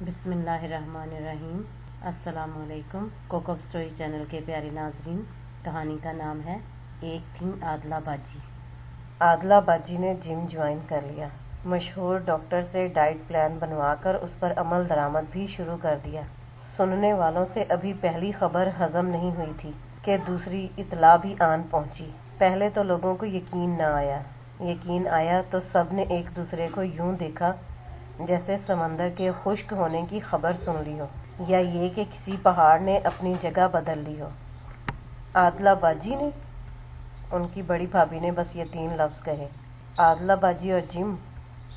बिस्मिल्लाहिर्रहमानिर्रहीम। अस्सलाम वालेकुम। कोकब स्टोरी चैनल के प्यारे नाजरीन, कहानी का नाम है एक थी आदला बाजी। आदला बाजी ने जिम ज्वाइन कर लिया। मशहूर डॉक्टर से डाइट प्लान बनवाकर उस पर अमल दरामद भी शुरू कर दिया। सुनने वालों से अभी पहली खबर हजम नहीं हुई थी कि दूसरी इतला भी आन पहुंची। पहले तो लोगों को यकीन न आया। यकीन आया तो सब ने एक दूसरे को यूं देखा जैसे समंदर के खुश्क होने की खबर सुन ली हो, या ये कि किसी पहाड़ ने अपनी जगह बदल ली हो। आदला बाजी ने, उनकी बड़ी भाभी ने बस ये 3 लफ्ज़ कहे, आदला बाजी और जिम।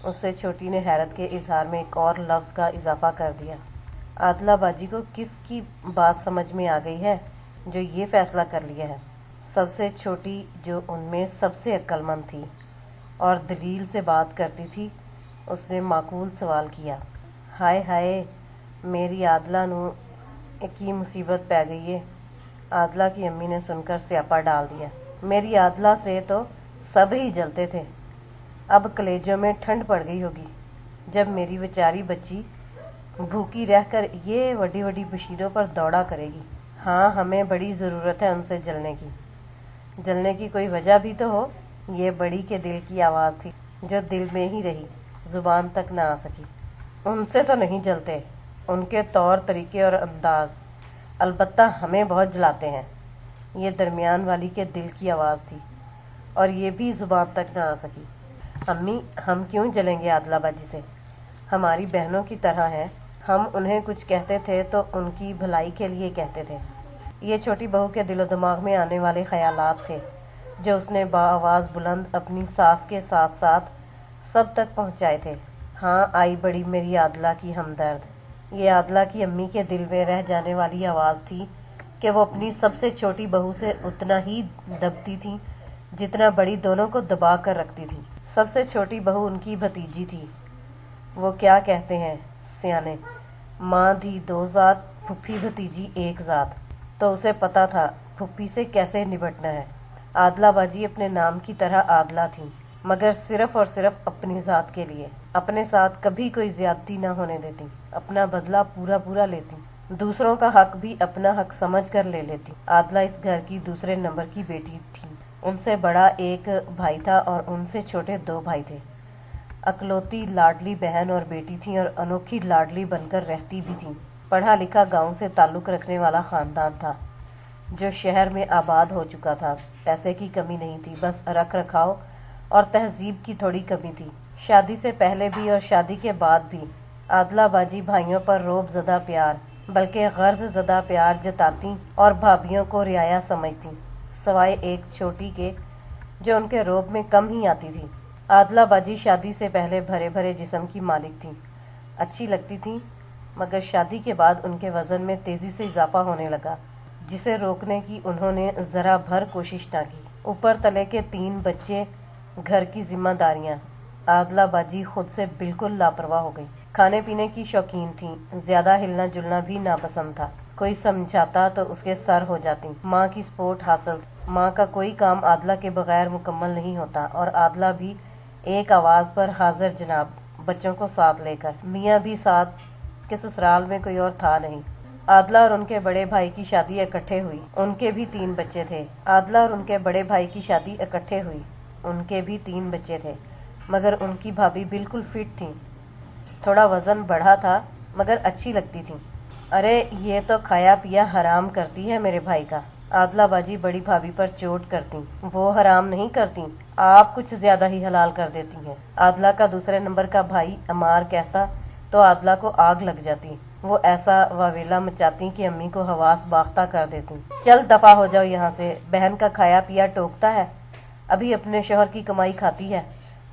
उससे छोटी ने हैरत के इजहार में एक और लफ्ज़ का इजाफा कर दिया। आदला बाजी को किसकी बात समझ में आ गई है जो ये फैसला कर लिया है? सबसे छोटी, जो उनमें सबसे अक्लमंद थी और दलील से बात करती थी, उसने माकूल सवाल किया, हाय हाय, मेरी आदला नू की मुसीबत पै गई है। आदला की अम्मी ने सुनकर स्यापा डाल दिया। मेरी आदला से तो सब ही जलते थे, अब कलेजों में ठंड पड़ गई होगी जब मेरी बेचारी बच्ची भूखी रहकर ये वड्डी वड्डी बशीरों पर दौड़ा करेगी। हाँ, हमें बड़ी ज़रूरत है उनसे जलने की कोई वजह भी तो हो। ये बड़ी के दिल की आवाज़ थी जो दिल में ही रही, जुबान तक न आ सकी। उनसे तो नहीं जलते, उनके तौर तरीके और अंदाज अलबत्ता हमें बहुत जलाते हैं। ये दरमियान वाली के दिल की आवाज़ थी और ये भी जुबान तक न आ सकी। अम्मी, हम क्यों जलेंगे आदला बाजी से? हमारी बहनों की तरह हैं। हम उन्हें कुछ कहते थे तो उनकी भलाई के लिए कहते थे। ये छोटी बहू के दिलो दिमाग में आने वाले ख्यालात थे जो उसने बाआवाज़ बुलंद अपनी सास के साथ साथ सब तक पहुंचाए थे। हाँ, आई बड़ी मेरी आदला की हमदर्द। ये आदला की अम्मी के दिल में रह जाने वाली आवाज़ थी कि वो अपनी सबसे छोटी बहू से उतना ही दबती थी जितना बड़ी दोनों को दबा कर रखती थी। सबसे छोटी बहू उनकी भतीजी थी। वो क्या कहते हैं सियाने, माँ धी 2 ज़ात, फुफ्फी भतीजी 1 ज़ात। तो उसे पता था फुफ्फी से कैसे निपटना है। आदला बाजी अपने नाम की तरह आदला थी, मगर सिर्फ और सिर्फ अपनी ज़ात के लिए। अपने साथ कभी कोई ज्यादती न होने देती, अपना बदला पूरा पूरा लेती, दूसरों का हक भी अपना हक समझ कर ले लेती। आदला इस घर की दूसरे नंबर की बेटी थी। उनसे बड़ा एक भाई था और उनसे छोटे 2 भाई थे। अकलौती लाडली बहन और बेटी थी और अनोखी लाडली बनकर रहती भी थी। पढ़ा लिखा गांव से ताल्लुक़ रखने वाला ख़ानदान था जो शहर में आबाद हो चुका था। पैसे की कमी नहीं थी, बस रख रखाव और तहजीब की थोड़ी कमी थी। शादी से पहले भी और शादी के बाद भी आदला बाजी भाइयों पर रोब ज़दा प्यार, बल्कि गर्ज ज़दा प्यार जताती और भाभियों को रियाया समझती, सवाए एक छोटी के जो उनके रोब में कम ही आती थी। आदला बाजी शादी से पहले भरे भरे जिस्म की मालिक थी। अच्छी लगती थी, मगर शादी के बाद उनके वज़न में तेज़ी से इजाफा होने लगा, जिसे रोकने की उन्होंने ज़रा भर कोशिश ना की। ऊपर तले के 3 बच्चे, घर की जिम्मेदारियां। आदला बाजी खुद से बिल्कुल लापरवाह हो गई। खाने पीने की शौकीन थी, ज्यादा हिलना जुलना भी नापसंद था। कोई समझाता तो उसके सर हो जाती। माँ की सपोर्ट हासिल। माँ का कोई काम आदला के बगैर मुकम्मल नहीं होता और आदला भी एक आवाज़ पर हाजिर जनाब, बच्चों को साथ लेकर। मियाँ भी साथ के ससुराल में कोई और था नहीं। आदला और उनके बड़े भाई की शादी इकट्ठे हुई। उनके भी 3 बच्चे थे। आदला और उनके बड़े भाई की शादी इकट्ठे हुई। उनके भी 3 बच्चे थे, मगर उनकी भाभी बिल्कुल फिट थी। थोड़ा वजन बढ़ा था, मगर अच्छी लगती थी। अरे, ये तो खाया पिया हराम करती है मेरे भाई का। आदला बाजी बड़ी भाभी पर चोट करती। वो हराम नहीं करती, आप कुछ ज्यादा ही हलाल कर देती हैं। आदला का दूसरे नंबर का भाई अमार कहता तो आदला को आग लग जाती। वो ऐसा वावेला मचाती कि अम्मी को हवास बाख्ता कर देती। चल दफा हो जाओ यहाँ से, बहन का खाया पिया टोकता है, अभी अपने शोहर की कमाई खाती है।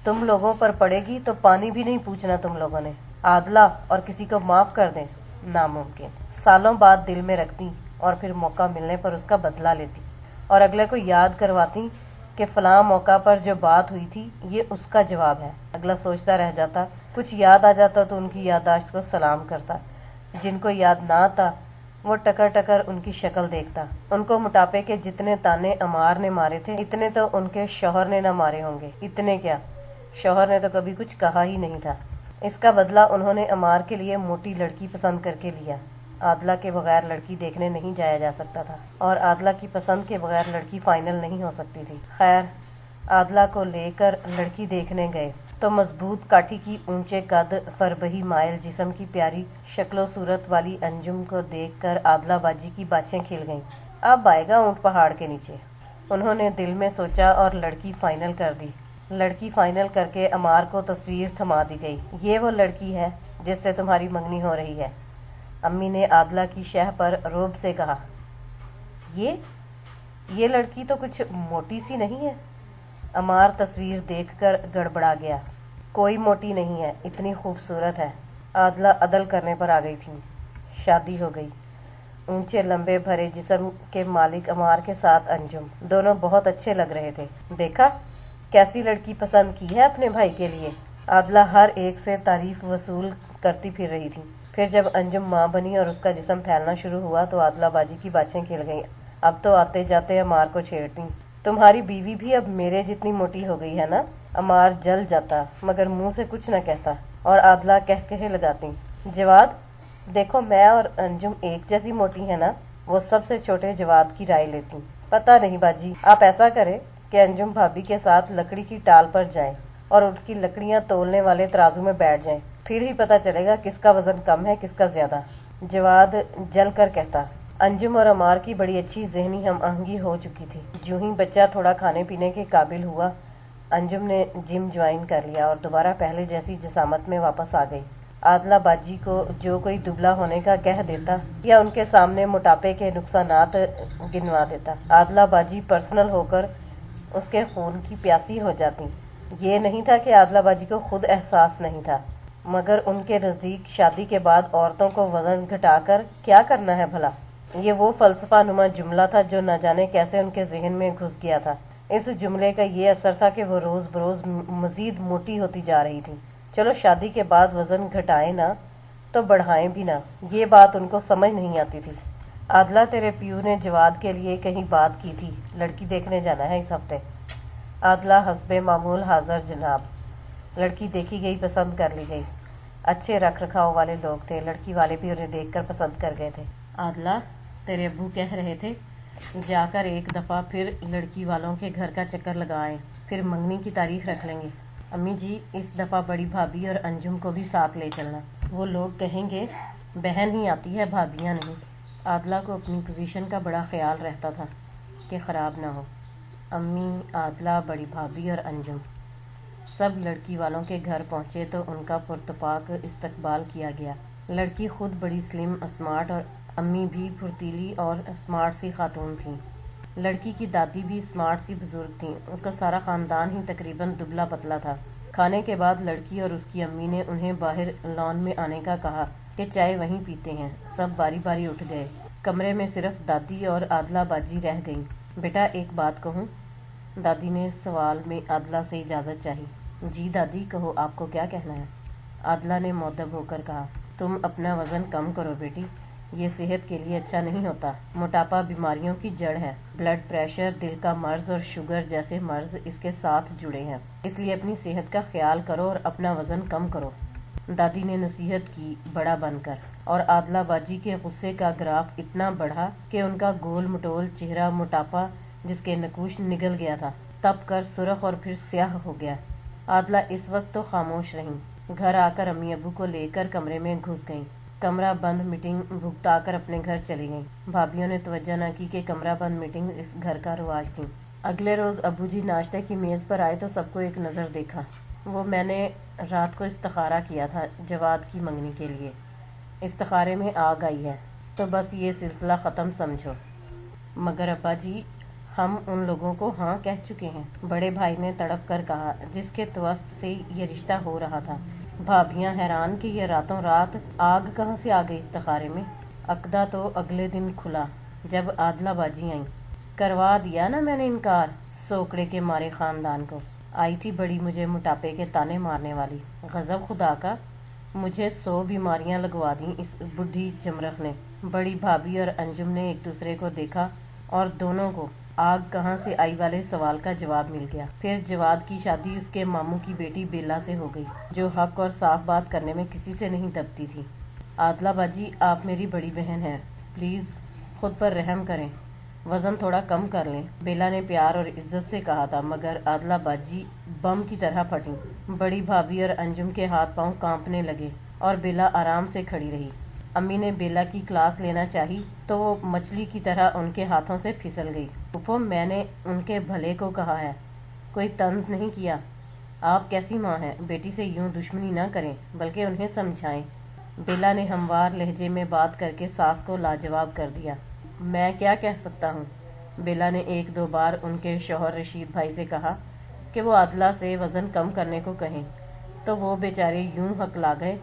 तुम लोगों पर पड़ेगी तो पानी भी नहीं पूछना तुम लोगों ने। आदला और किसी को माफ कर दें, नामुमकिन। सालों बाद दिल में रखती और फिर मौका मिलने पर उसका बदला लेती और अगले को याद करवाती कि फलां मौका पर जो बात हुई थी ये उसका जवाब है। अगला सोचता रह जाता, कुछ याद आ जाता तो उनकी याददाश्त को सलाम करता। जिनको याद ना आता वो टकर टकर उनकी शक्ल देखता। उनको मोटापे के जितने ताने अमार ने मारे थे इतने तो उनके शौहर ने न मारे होंगे। इतने क्या, शौहर ने तो कभी कुछ कहा ही नहीं था। इसका बदला उन्होंने अमार के लिए मोटी लड़की पसंद करके लिया। आदला के बगैर लड़की देखने नहीं जाया जा सकता था और आदला की पसंद के बगैर लड़की फाइनल नहीं हो सकती थी। खैर, आदला को लेकर लड़की देखने गए तो मजबूत काठी की ऊंचे कद फरबही मायल जिस्म की प्यारी शक्लो सूरत वाली अंजुम को देखकर आदला बाजी की बाछें खिल गईं। अब आएगा ऊंट पहाड़ के नीचे, उन्होंने दिल में सोचा और लड़की फाइनल कर दी। लड़की फाइनल करके अमार को तस्वीर थमा दी गई। ये वो लड़की है जिससे तुम्हारी मंगनी हो रही है, अम्मी ने आदला की शह पर रोब से कहा। ये लड़की तो कुछ मोटी सी नहीं है? अमार तस्वीर देखकर गड़बड़ा गया। कोई मोटी नहीं है, इतनी खूबसूरत है। आदला अदल करने पर आ गई थी। शादी हो गई। ऊंचे लंबे भरे जिस्म के मालिक अमार के साथ अंजुम, दोनों बहुत अच्छे लग रहे थे। देखा कैसी लड़की पसंद की है अपने भाई के लिए। आदला हर एक से तारीफ वसूल करती फिर रही थी। फिर जब अंजुम माँ बनी और उसका जिस्म फैलना शुरू हुआ तो आदला बाजी की बाछें खिल गईं। अब तो आते जाते अमार को छेड़ती। तुम्हारी बीवी भी अब मेरे जितनी मोटी हो गई है ना? अमार जल जाता मगर मुंह से कुछ न कहता और आदला कह लगाती। जवाद, देखो मैं और अंजुम एक जैसी मोटी है ना? वो सबसे छोटे जवाद की राय लेती। पता नहीं बाजी, आप ऐसा करें कि अंजुम भाभी के साथ लकड़ी की टाल पर जाएं और उनकी लकड़ियां तोलने वाले तराजू में बैठ जाएं, फिर ही पता चलेगा किसका वजन कम है किसका ज्यादा। जवाद जल कर कहता। अंजुम और अमार की बड़ी अच्छी ज़हनी हम आहंगी हो चुकी थी। जो ही बच्चा थोड़ा खाने पीने के काबिल हुआ, अंजुम ने जिम ज्वाइन कर लिया और दोबारा पहले जैसी जसामत में वापस आ गई। आदला बाजी को जो कोई दुबला होने का कह देता या उनके सामने मोटापे के नुकसानात गिनवा देता, आदला बाजी पर्सनल होकर उसके खून की प्यासी हो जाती। ये नहीं था कि आदला बाजी को खुद एहसास नहीं था, मगर उनके नज़दीक शादी के बाद औरतों को वजन घटाकर क्या करना है भला। ये वो फलसफा नुमा जुमला था जो न जाने कैसे उनके जहन में घुस गया था। इस जुमले का ये असर था कि वो रोज बरोज मजीद मोटी होती जा रही थी। चलो शादी के बाद वजन घटाए ना तो बढ़ाएं भी ना, ये बात उनको समझ नहीं आती थी। आदला, तेरे पियू ने जवाद के लिए कहीं बात की थी, लड़की देखने जाना है इस हफ्ते। आदला, हस्बे मामूल हाजिर जनाब। लड़की देखी गई, पसंद कर ली गई। अच्छे रख रखाव वाले लोग थे, लड़की वाले भी उन्हें देखकर पसंद कर गए थे। आदला, तेरे अब्बू कह रहे थे जाकर एक दफ़ा फिर लड़की वालों के घर का चक्कर लगाएं, फिर मंगनी की तारीख रख लेंगे। अम्मी जी, इस दफ़ा बड़ी भाभी और अंजुम को भी साथ ले चलना, वो लोग कहेंगे बहन ही आती है भाभियाँ नहीं। आदला को अपनी पोजीशन का बड़ा ख्याल रहता था कि ख़राब ना हो। अम्मी, आदला, बड़ी भाभी और अंजुम सब लड़की वालों के घर पहुँचे तो उनका पुरतपाक इस्तकबाल किया गया। लड़की खुद बड़ी स्लिम स्मार्ट और अम्मी भी फुर्तीली और स्मार्ट सी खातून थी। लड़की की दादी भी स्मार्ट सी बुजुर्ग थी। उसका सारा ख़ानदान ही तकरीबन दुबला पतला था। खाने के बाद लड़की और उसकी अम्मी ने उन्हें बाहर लॉन में आने का कहा कि चाय वहीं पीते हैं। सब बारी बारी उठ गए। कमरे में सिर्फ दादी और आदला बाजी रह गईं। बेटा, एक बात कहूँ? दादी ने सवाल में आदला से इजाज़त चाही। जी दादी, कहो, आपको क्या कहना है? आदला ने मुअद्दब होकर कहा, तुम अपना वज़न कम करो बेटी, ये सेहत के लिए अच्छा नहीं होता। मोटापा बीमारियों की जड़ है। ब्लड प्रेशर, दिल का मर्ज और शुगर जैसे मर्ज इसके साथ जुड़े हैं। इसलिए अपनी सेहत का ख्याल करो और अपना वज़न कम करो। दादी ने नसीहत की बड़ा बनकर, और आदला बाजी के गुस्से का ग्राफ इतना बढ़ा कि उनका गोल मटोल चेहरा मोटापा जिसके नकूश निगल गया था तप कर सुर्ख और फिर स्याह हो गया। आदला इस वक्त तो खामोश रहीं। घर आकर अम्मी अबू को लेकर कमरे में घुस गईं। कमरा बंद मीटिंग भुगताकर अपने घर चली गईं। भाभीयों ने तवज्जो न की कि कमरा बंद मीटिंग इस घर का रिवाज थी। अगले रोज़ अबू जी नाश्ते की मेज़ पर आए तो सबको एक नज़र देखा। वो मैंने रात को इस्तिखारा किया था जवाद की मंगनी के लिए। इस्तिखारे में आग आई है तो बस ये सिलसिला ख़त्म समझो। मगर अब्बा जी, हम उन लोगों को हाँ कह चुके हैं, बड़े भाई ने तड़प कर कहा, जिसके तवस्त से ये रिश्ता हो रहा था। भाभियाँ हैरान कि ये रातों रात आग कहाँ से आ गई इस्तिखारे में। अकदा तो अगले दिन खुला जब आदला बाजी आई। करवा दिया ना मैंने इनकार, सोकड़े के मारे ख़ानदान को। आई थी बड़ी मुझे मोटापे के ताने मारने वाली। गज़ब खुदा का, मुझे 100 बीमारियां लगवा दी इस बुढ़ी चमरख ने। बड़ी भाभी और अंजुम ने एक दूसरे को देखा और दोनों को आग कहाँ से आई वाले सवाल का जवाब मिल गया। फिर जवाद की शादी उसके मामू की बेटी बेला से हो गई, जो हक और साफ बात करने में किसी से नहीं दबती थी। आदला बाजी, आप मेरी बड़ी बहन हैं, प्लीज खुद पर रहम करें, वजन थोड़ा कम कर लें, बेला ने प्यार और इज्जत से कहा था। मगर आदला बाजी बम की तरह फटी। बड़ी भाभी और अंजुम के हाथ पांव कांपने लगे और बेला आराम से खड़ी रही। अम्मी ने बेला की क्लास लेना चाही तो वो मछली की तरह उनके हाथों से फिसल गई। फूफो, मैंने उनके भले को कहा है, कोई तंज नहीं किया। आप कैसी माँ हैं, बेटी से यूं दुश्मनी न करें, बल्कि उन्हें समझाएं। बेला ने हमवार लहजे में बात करके सास को लाजवाब कर दिया। मैं क्या कह सकता हूँ? बेला ने एक दो बार उनके शौहर रशीद भाई से कहा कि वो आदला से वजन कम करने को कहें, तो वो बेचारे यूं हकला गए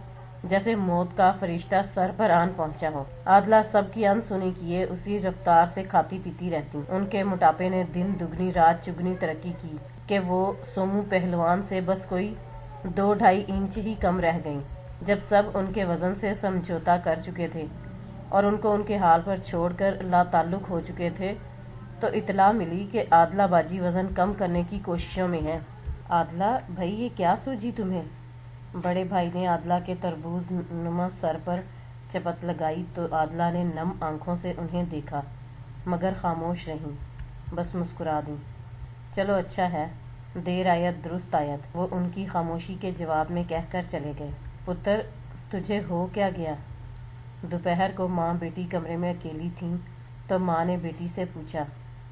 जैसे मौत का फरिश्ता सर पर आन पहुंचा हो। आदला सबकी अनसुनी किए उसी रफ्तार से खाती पीती रहती। उनके मोटापे ने दिन दुगनी रात चुगनी तरक्की की कि वो सोमू पहलवान से बस कोई 2-2.5 इंच ही कम रह गईं। जब सब उनके वजन से समझौता कर चुके थे और उनको उनके हाल पर छोड़कर लाताल्लुक हो चुके थे, तो इतला मिली कि आदला बाजी वजन कम करने की कोशिशों में है। आदला भाई, ये क्या सूझी तुम्हें? बड़े भाई ने आदला के तरबूज नुमा सर पर चपत लगाई तो आदला ने नम आंखों से उन्हें देखा, मगर खामोश रहीं, बस मुस्कुरा दी। चलो अच्छा है, देर आयत दुरुस्त आयत, वो उनकी खामोशी के जवाब में कहकर चले गए। पुत्र, तुझे हो क्या गया? दोपहर को माँ बेटी कमरे में अकेली थीं तो माँ ने बेटी से पूछा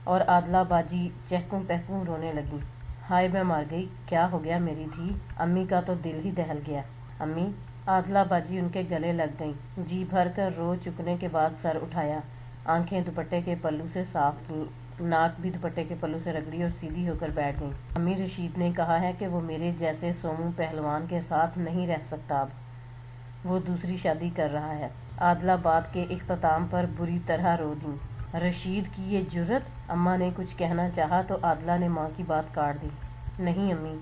और आदला बाजी चहकूं पहकूं रोने लगी। हाय मैं मर गई, क्या हो गया मेरी धी? अम्मी का तो दिल ही दहल गया। अम्मी? आदला बाजी उनके गले लग गईं। जी भर कर रो चुकने के बाद सर उठाया, आंखें दुपट्टे के पल्लू से साफ की, नाक भी दुपट्टे के पल्लू से रगड़ी और सीधी होकर बैठ गईं। अम्मी, रशीद ने कहा है कि वो मेरे जैसे सोमू पहलवान के साथ नहीं रह सकता, अब वो दूसरी शादी कर रहा है। आदला बात के इख्तिताम पर बुरी तरह रो दी। रशीद की ये जुर्रत? अम्मा ने कुछ कहना चाहा तो आदला ने माँ की बात काट दी। नहीं अम्मी,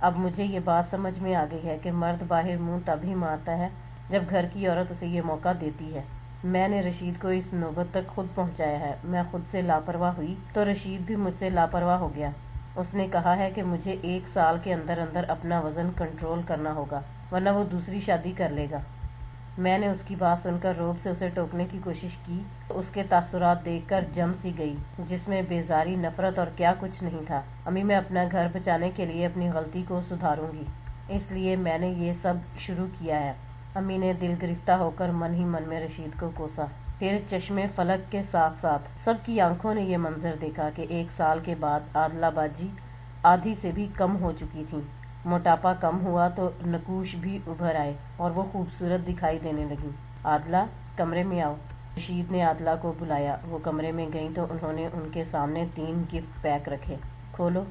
अब मुझे ये बात समझ में आ गई है कि मर्द बाहर मुंह तभी मारता है जब घर की औरत उसे ये मौका देती है। मैंने रशीद को इस नौबत तक खुद पहुंचाया है। मैं खुद से लापरवाह हुई तो रशीद भी मुझसे लापरवाह हो गया। उसने कहा है कि मुझे 1 साल के अंदर अंदर अपना वजन कंट्रोल करना होगा, वरना वो दूसरी शादी कर लेगा। मैंने उसकी बात सुनकर रौब से उसे टोकने की कोशिश की तो उसके तासुरात देखकर जम सी गई, जिसमें बेजारी, नफरत और क्या कुछ नहीं था। अम्मी, मैं अपना घर बचाने के लिए अपनी गलती को सुधारूंगी, इसलिए मैंने ये सब शुरू किया है। अम्मी ने दिल गिरफ्ता होकर मन ही मन में रशीद को कोसा। फिर चश्मे फलक के साथ साथ सबकी आंखों ने ये मंजर देखा कि 1 साल के बाद आदला बाजी आधी से भी कम हो चुकी थी। मोटापा कम हुआ तो नकूश भी उभर आए और वो खूबसूरत दिखाई देने लगी। आदला, कमरे में आओ। रशीद ने आदला को बुलाया। वो कमरे में गई तो उन्होंने उनके सामने 3 गिफ्ट पैक रखे। खोलो।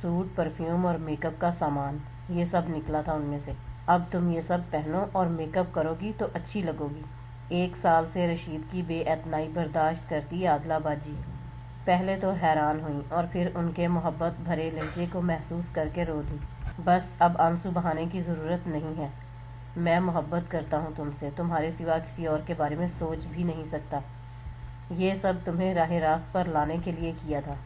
सूट, परफ्यूम और मेकअप का सामान, ये सब निकला था उनमें से। अब तुम ये सब पहनो और मेकअप करोगी तो अच्छी लगोगी। 1 साल से रशीद की बेएतनाई बर्दाश्त करती आदला बाजी पहले तो हैरान हुई और फिर उनके मोहब्बत भरे लहजे को महसूस करके रो दी। बस अब आंसू बहाने की ज़रूरत नहीं है। मैं मोहब्बत करता हूँ तुमसे, तुम्हारे सिवा किसी और के बारे में सोच भी नहीं सकता। ये सब तुम्हें राह रास्त पर लाने के लिए किया था।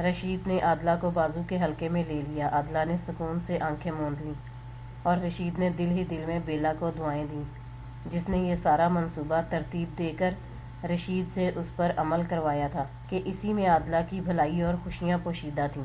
रशीद ने आदला को बाजू के हल्के में ले लिया। आदला ने सुकून से आंखें मूंद लीं और रशीद ने दिल ही दिल में बेला को दुआएं दी, जिसने ये सारा मंसूबा तरतीब देकर रशीद से उस पर अमल करवाया था कि इसी में आदला की भलाई और खुशियाँ पोशीदा थीं।